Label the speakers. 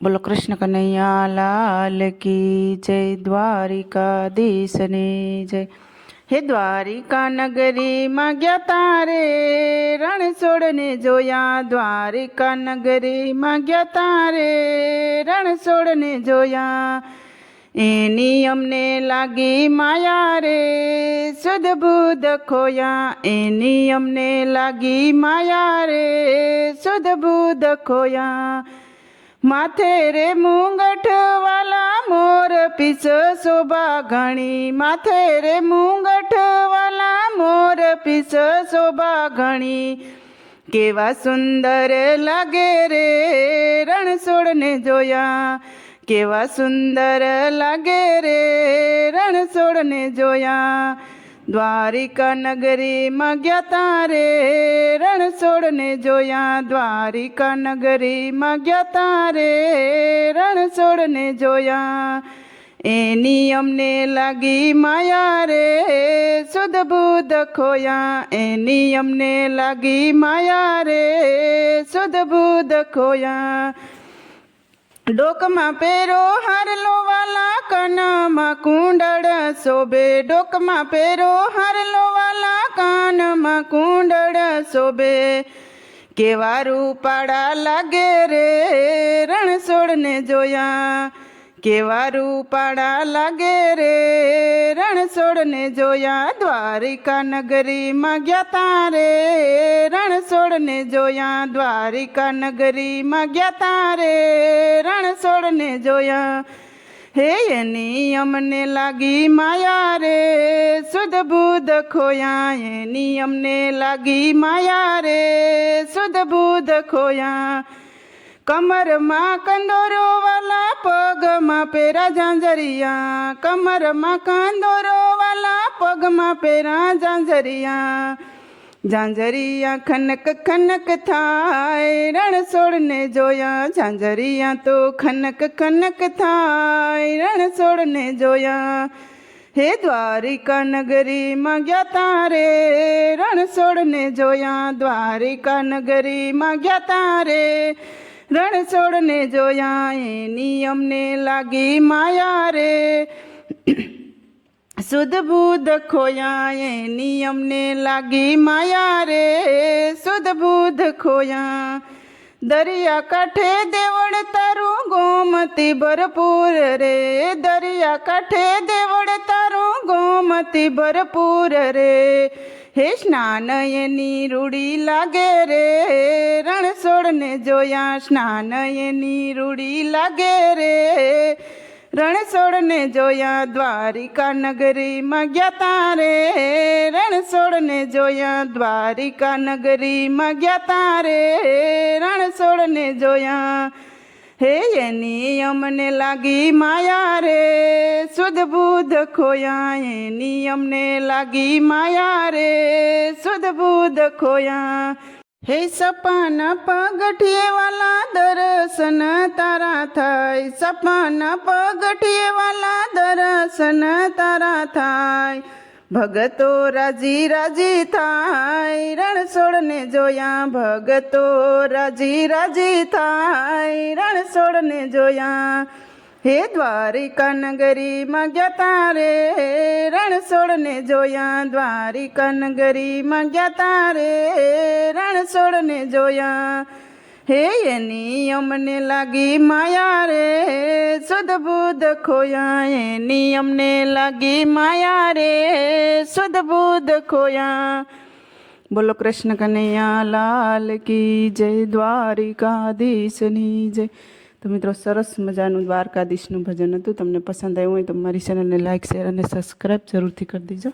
Speaker 1: બોલો કૃષ્ણ કનૈયા લાલ કી જય, દ્વારિકાધીશની જય। હે દ્વારિકા નગરીમાં ગયા તારે રણછોડને જોયા, દ્વારિકા નગરીમાં ગયા તારે રણછોડને જોયા। એની અમને લાગી માયા રે સુધ બુધ ખોયા, એની અમને લાગી માયા રે સુધ બુધ ખોયા। માથે રે મુંગઠ વાલા મોર પીછ શોભા ઘણી, માથે રે મુંગઠ વાલા મોર પીછ શોભા ઘણી। કેવા સુંદર લાગે રે રણછોડને જોયા, કેવા સુંદર લાગે રે રણછોડને જોયા। દ્વારિકા નગરીમાં ગયા તારે રણછોડને જોયા, દ્વારિકા નગરીમાં ગયા તારે રણછોડને જોયા। એની અમને લાગી માયા રે સુધ બુધ ખોયા, એની અમને લાગી માયા રે સુધ બુધ ખોયા। ડોકમાં પેરો હારલો વાલા કાનમાં કુંડળ શોભે, ડોકમાં પેરો હારલો વાલા કાનમાં કુંડળ શોભે। કેવા રૂપાળા લાગે રે રણછોડને જોયા, કેવા રૂપાળા લાગે રે રણછોડને જોયા। દ્વારિકા નગરીમાં ગયા તારે રણછોડને જોયા, દ્વારિકા નગરીમાં ગયા તારે રણછોડને જોયા। હે એની અમને લાગી માયા રે સુધ બુધ ખોયા, એની અમને લાગી માયા રે સુધ બુધ ખોયા। કમરમાં કંદોરો વાલા પગમાં પેરા ઝાંઝરિયા, કમરમાં કંદોરો વાલા પગમાં પેરા ઝાંઝરિયા। ઝાંઝરિયા ખનક ખનક થાય રણછોડને જોયા, ઝાંઝરિયા તો ખનક ખનક થાય રણછોડને જોયા। હે દ્વારિકા નગરીમાં ગયા તારે રણછોડને જોયા, દ્વારિકા નગરીમાં ગયા તારે રણછોડને જોયા। એની અમને લાગી માયા રે સુધ બુધ ખોયા, એની અમને લાગી માયા રે સુધ બુધ ખોયા। દરિયા કાંઠે દેવળ તારું ગોમતી ભરપૂર રે, દરિયા કાંઠે દેવળ તારું ગોમતી ભરપૂર રે। હે સ્નાન એની રૂડી લાગે રે રણછોડને જોયા, સ્નાન એની રૂડી લાગે રે રણછોડને જોયા। દ્વારિકા નગરીમાં ગયા તારે રણછોડને જોયા, દ્વારિકા નગરીમાં ગયા તારે રણછોડને જોયા। હે એની અમને લાગી માયા રે સુધ બુધ ખોયા, એની અમને લાગી માયા રે સુધ બુધ ખોયા। હે સપાના પગઠિયે વાલા દર્શન તારા થાય, સપાના પગઠિયે વાલા દર્શન તારા થાય। ભગતો રાજી રાજી થાય રણછોડને જોયા, ભગતો રાજી રાજી થાય રણછોડને જોયા। હે દ્વારિકા નગરીમાં ગયા તારે રણછોડને જોયા, દ્વારિકા નગરીમાં ગયા તારે રણછોડને જોયા। હે એની અમને લાગી માયા રે સુધ બુધ ખોયા, એની અમને લાગી માયા રે સુધ બુધ ખોયા। બોલો કૃષ્ણ કનૈયા લાલ કી જય, દ્વારિકાધીશની જય। તો મિત્રો, સરસ મજાનું દ્વારકાધીશનું ભજન હતું। તમને પસંદ આવ્યું હોય તો મારી ચેનલને લાઇક, શેર અને સબસ્ક્રાઈબ જરૂરથી કરી દેજો।